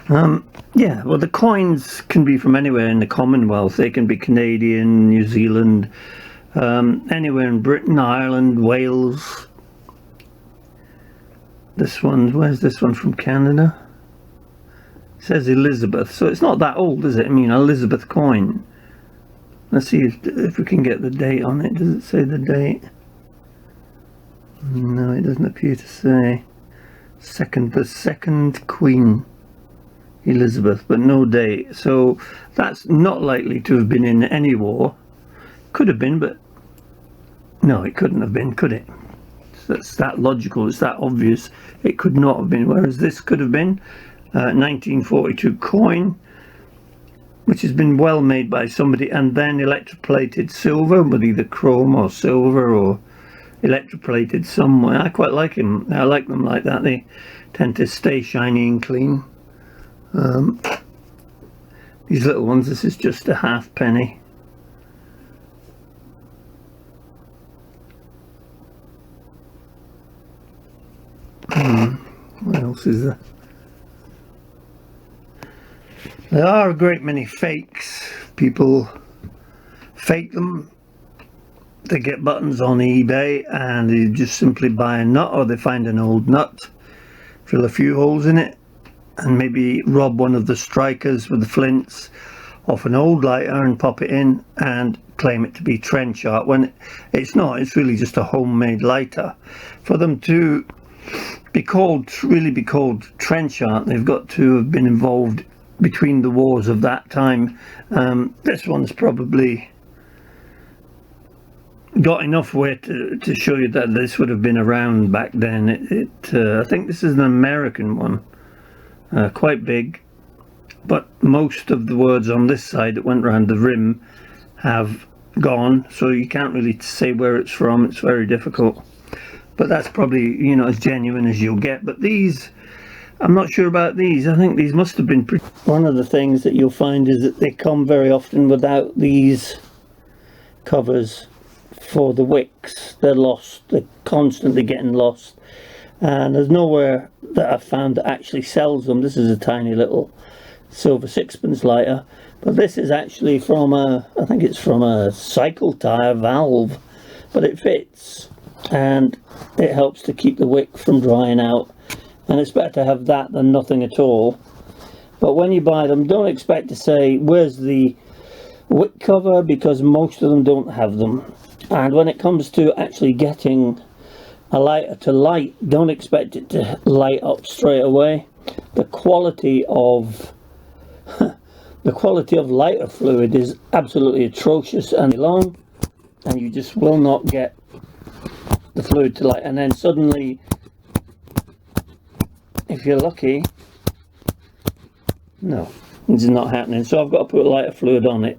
Yeah, well, the coins can be from anywhere in the Commonwealth. They can be Canadian, New Zealand, anywhere in Britain, Ireland, Wales. This one, where's this one from Canada? It says Elizabeth, so it's not that old, is it? I mean, Elizabeth coin. Let's see if we can get the date on it. Does it say the date? No, it doesn't appear to say. The second Queen Elizabeth, but no date. So that's not likely to have been in any war. Could have been, but no, it couldn't have been, could it? That's that logical, it's that obvious. It could not have been, whereas this could have been 1942 coin, which has been well made by somebody, and then electroplated silver with either chrome or silver or electroplated somewhere. I quite like them. I like them like that. They tend to stay shiny and clean. These little ones, this is just a halfpenny. What else is there? There are a great many fakes. People fake them. They get buttons on eBay and they just simply buy a nut, or they find an old nut, drill a few holes in it, and maybe rob one of the strikers with the flints off an old lighter and pop it in and claim it to be trench art, when it's not. It's really just a homemade lighter. For them to really be called trench art, they've got to have been involved between the wars of that time. This one's probably got enough weight to show you that this would have been around back then. I think this is an American one, quite big, but most of the words on this side that went around the rim have gone, so you can't really say where it's from. It's very difficult, but that's probably, you know, as genuine as you'll get. But these, I'm not sure about these. I think these must have been one of the things that you'll find is that they come very often without these covers for the wicks. They're lost. They're constantly getting lost, and there's nowhere that I've found that actually sells them. This is a tiny little silver sixpence lighter, but this is actually from I think it's from a cycle tire valve, but it fits and it helps to keep the wick from drying out, and it's better to have that than nothing at all. But when you buy them, don't expect to say where's the wick cover, because most of them don't have them. And when it comes to actually getting a lighter to light, don't expect it to light up straight away. The quality of lighter fluid is absolutely atrocious and long, and you just will not get the fluid to light. And then suddenly, if you're lucky, no, it's not happening. So I've got to put lighter fluid on it.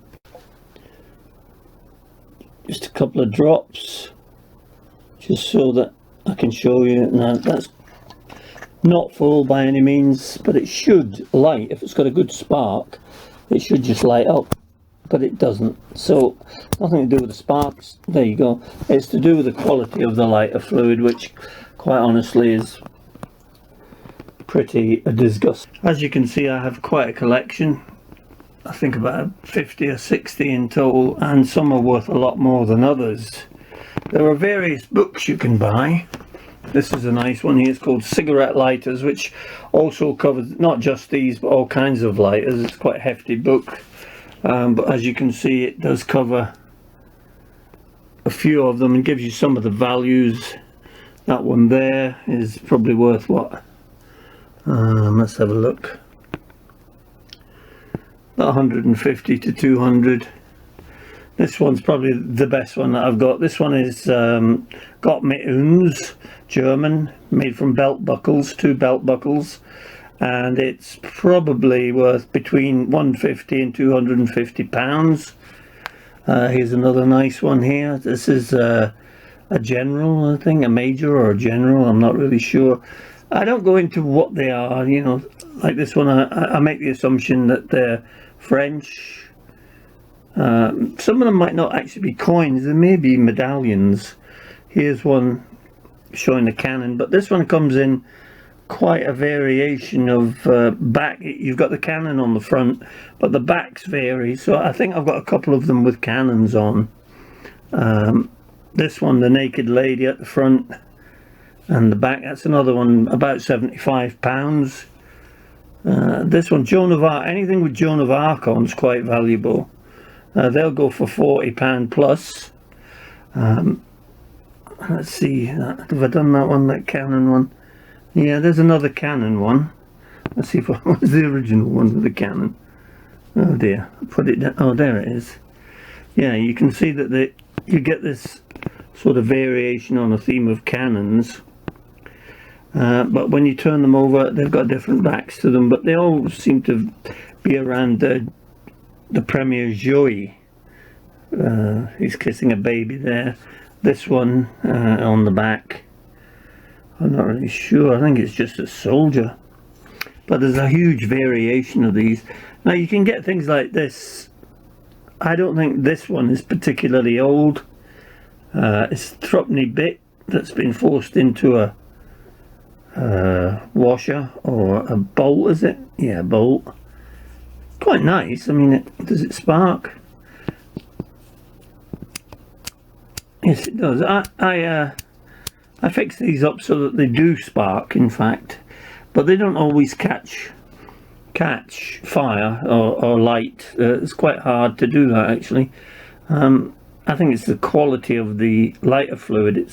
Just a couple of drops, just so that I can show you. Now that's not full by any means, but it should light. If it's got a good spark, it should just light up, but it doesn't. So nothing to do with the sparks. There you go. It's to do with the quality of the lighter fluid, which quite honestly is pretty a disgust. As you can see, I have quite a collection. I think about 50 or 60 in total, and some are worth a lot more than others. There are various books you can buy. This is a nice one here. It's called Cigarette Lighters, which also covers not just these but all kinds of lighters. It's quite a hefty book, but as you can see, it does cover a few of them and gives you some of the values. That one there is probably worth what? Let's have a look. About 150 to 200. This one's probably the best one that I've got. This one is Gott mit uns, German, made from belt buckles, 2 belt buckles, and it's probably worth between 150 and 250 pounds. Here's another nice one here. This is a general, I think, a major or a general, I'm not really sure. I don't go into what they are, you know, like this one. I make the assumption that they're French. Some of them might not actually be coins, they may be medallions. Here's one showing the cannon, but this one comes in quite a variation of back. You've got the cannon on the front, but the backs vary. So I think I've got a couple of them with cannons on. This one, the naked lady at the front, and the back, that's another one, about £75. This one, Joan of Arc, anything with Joan of Arc on is quite valuable. They'll go for £40 plus. Let's see, have I done that one, that cannon one? Yeah, there's another cannon one. Let's see if what was the original one with the cannon. Oh dear, put it down. Oh, there it is. Yeah, you can see that you get this sort of variation on a theme of cannons. But when you turn them over, they've got different backs to them, but they all seem to be around the Premier Joey. He's kissing a baby there. This one on the back, I'm not really sure. I think it's just a soldier. But there's a huge variation of these. Now you can get things like this. I don't think this one is particularly old. It's a threepenny bit that's been forced into a washer or a bolt, is it? Yeah, bolt. Quite nice. I mean, does it spark? Yes, it does. I fix these up so that they do spark, in fact, but they don't always catch fire or light. It's quite hard to do that, actually. I think it's the quality of the lighter fluid.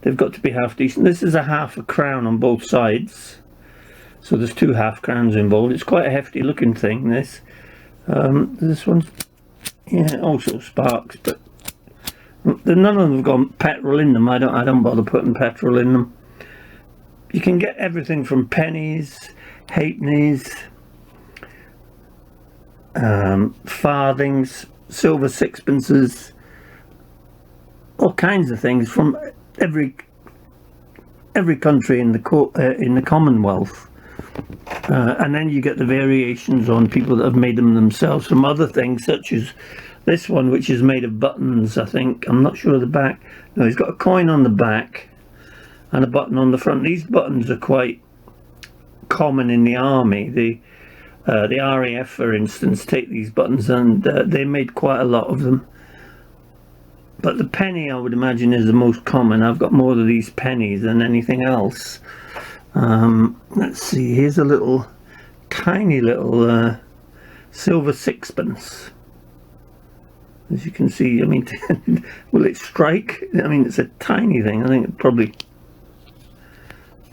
They've got to be half decent. This is a half a crown on both sides, so there's 2 half crowns involved. It's quite a hefty looking thing, this. This one, yeah, also sparks, but none of them have got petrol in them. I don't bother putting petrol in them. You can get everything from pennies, halfpennies, farthings, silver sixpences, all kinds of things from every country in the Commonwealth. And then you get the variations on people that have made them themselves from other things, such as this one, which is made of buttons, I think. I'm not sure of the back. No, he's got a coin on the back and a button on the front. These buttons are quite common in the army. The RAF, for instance, take these buttons, and they made quite a lot of them. But the penny, I would imagine, is the most common. I've got more of these pennies than anything else. Let's see, here's a little, tiny little silver sixpence. As you can see, I mean, will it strike? I mean, it's a tiny thing. I think it probably...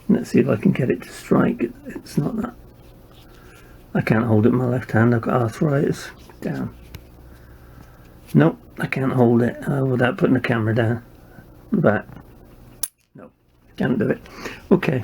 Let's see if I can get it to strike. It's not that... I can't hold it in my left hand. I've got arthritis. Down. Nope, I can't hold it without putting the camera down. Back. Nope, can't do it. Okay.